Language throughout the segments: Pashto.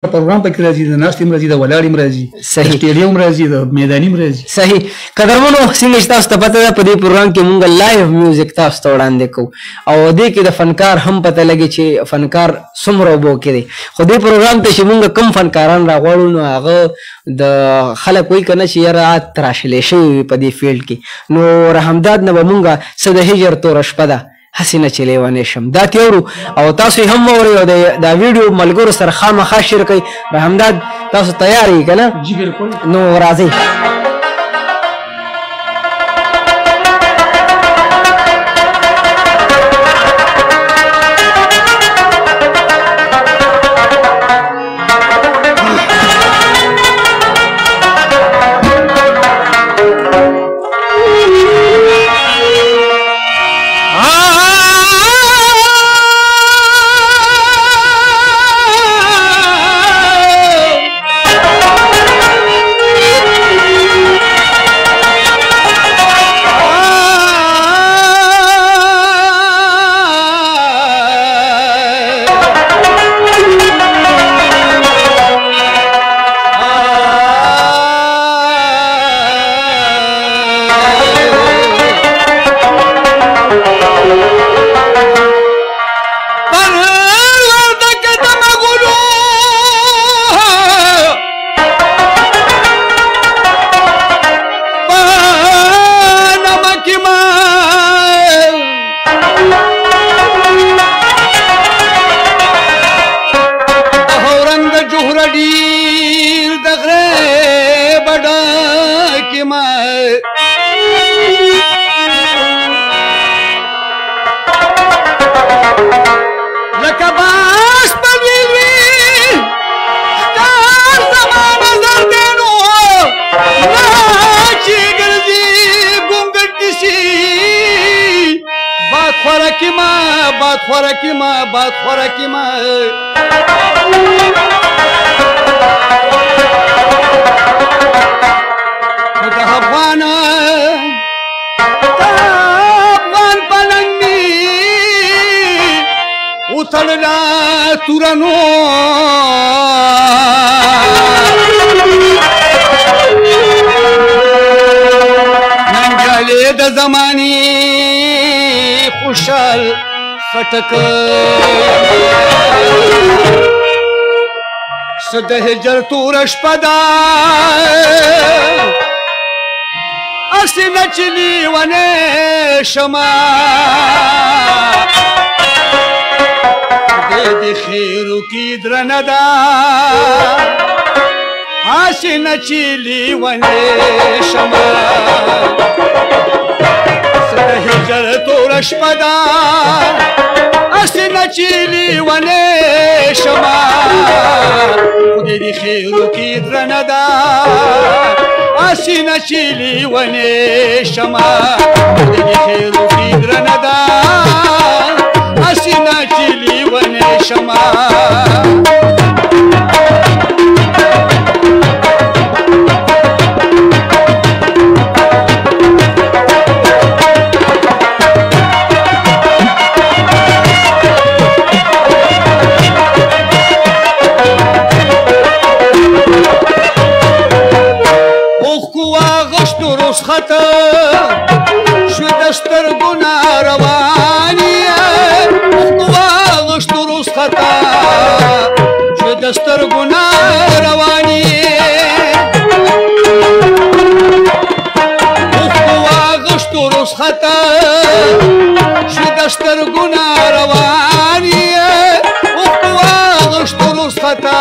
پروګرام پکې راځي د ناستې هم راځي د ولاړې هم راځي صحیح سټیډیم راځي د میداني هم راځي صحیح قدرمنو څنګه چې تاسو ته پته ده په دې پروګرام کې مونږ لایو میوزیک تاسو ته وړاندې کوو او دې کې د فنکار هم پته لګي چې فنکار څومره اوبو کې دی خو دې پروګرام ته چې مونږ کم فنکاران راغواړو نو هغه د خلک وایي که نه چې یاره تراشلې شوي وي په دې فیلډ کې نو رحمداد نه به مونږ څه د هجر توره شپه ده هسې نه چې لیونی شم دا تیورو او تاسو یې هم واورئ او دا ویډیو ملګرو سره خامخا شیر کړئ رحمداد تاسو تیار یې که نه جی بالکل نو راځئ बात खोराकी मा अफगान अफगान पलंगी उथलला तुरनो नंगाले द जमानी खुशल खटक सद हिजर तूरश पदा असी नचली वने शमा दे खैरू की द्रनदा असी नचली वने शमा सद हिजर तूरश पदा असी नचली वने शमा खुदी खैरू की द्रनदा असी नचली वने शमा खुदी खैरू की द्रनदा असी नचली वने शमा خطا شو دستر گنا روانیه واغشت روز خطا شو دستر گنا روانیه واغشت روز خطا شو دستر گنا روانیه واغشت روز خطا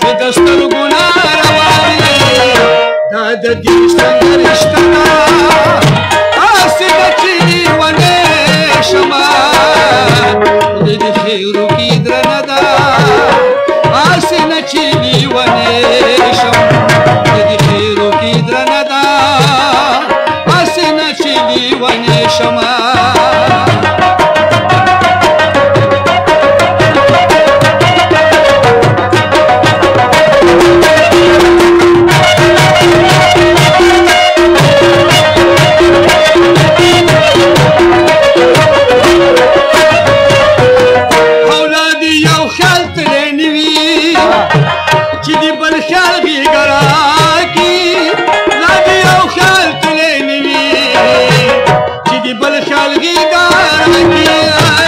شو دستر گنا د دې څنګه رښتنا اسې بچي ونه شما د دې خیرو کې درندا اسې نچلی ونه شما د دې خیرو کې درندا اسې نچلی ونه شما چې دی بل خیال غیګرا کی لا دی یو خیال تلې نیوي چې دی بل خیال غیګرا کی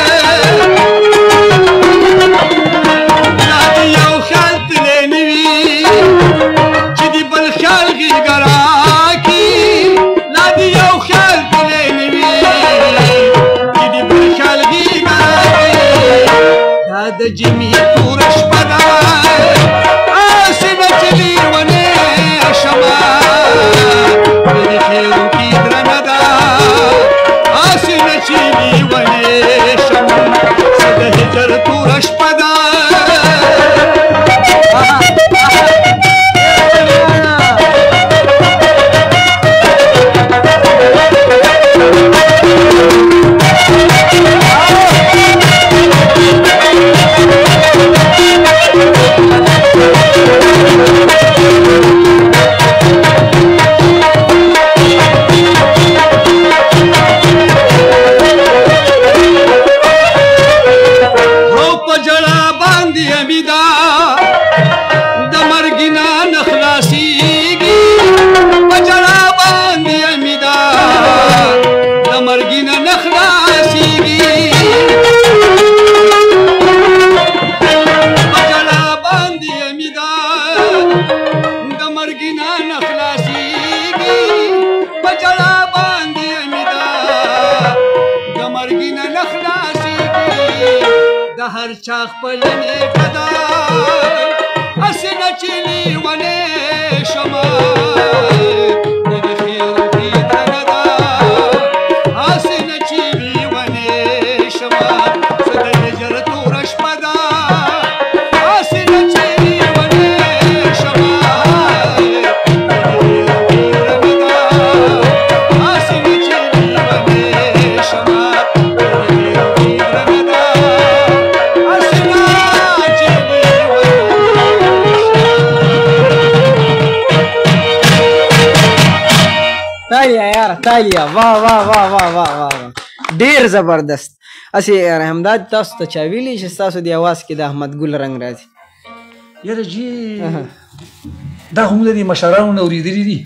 لا دی یو خیال تلې نیوي چې دی بل خیال غیګرا کی لا دی یو خیال تلې نیوي چې دی بل خیال غیګرا دا د جمی پور شپه ده هر چا خپل نیټه ده هسې نه چې لیونی شمه د دې خیر کې درنه ده هسې نه چې لیونی شمه څه د هجر توره شپه ده هسې نه چې لیونی شمه د دې خیر کې درنه ده هسې نه چې لیونی شمه د دې خیر کې درنه ده تالیا یار تالیا واه واه واه واه واه واه ډیر زبردست اسی رحمداد تاسو ته چا ویلی چې تاسو د اواز کې د احمد ګل رنگ راځي یاره جی دا هم د مشرانو نه اورېدلي دي